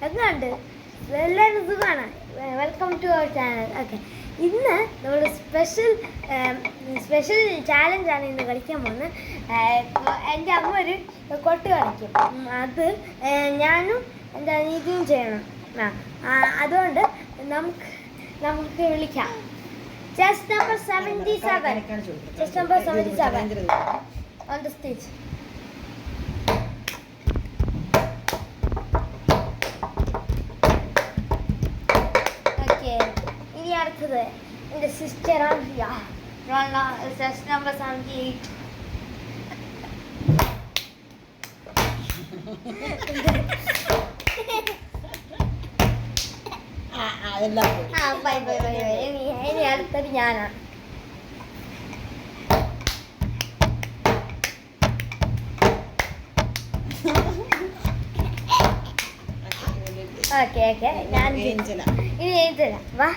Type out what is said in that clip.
എന്തുണ്ട് എല്ലാവരും സുഖമാണ്. Welcome to our channel. Okay, ഇന്ന് നമ്മൾ സ്പെഷ്യൽ ചാലഞ്ചാണ് ഇന്ന് കളിക്കാൻ പോകുന്നത്. എൻ്റെ അമ്മ ഒരു കൊട്ട് കളിക്കും. അത് ഞാനും എൻ്റെ അനിയത്തിയും ചെയ്യണം. അതുകൊണ്ട് നമുക്ക് വിളിക്കാം. Chess number 77 on the stage. ഇനി അടുത്തത് എൻ്റെ സിസ്റ്ററാണ്. Chess number 78. ഇനി അടുത്തത് ഞാനാണ്. ഓക്കെ ഞാൻ ഇനി എഴുതല. വാ,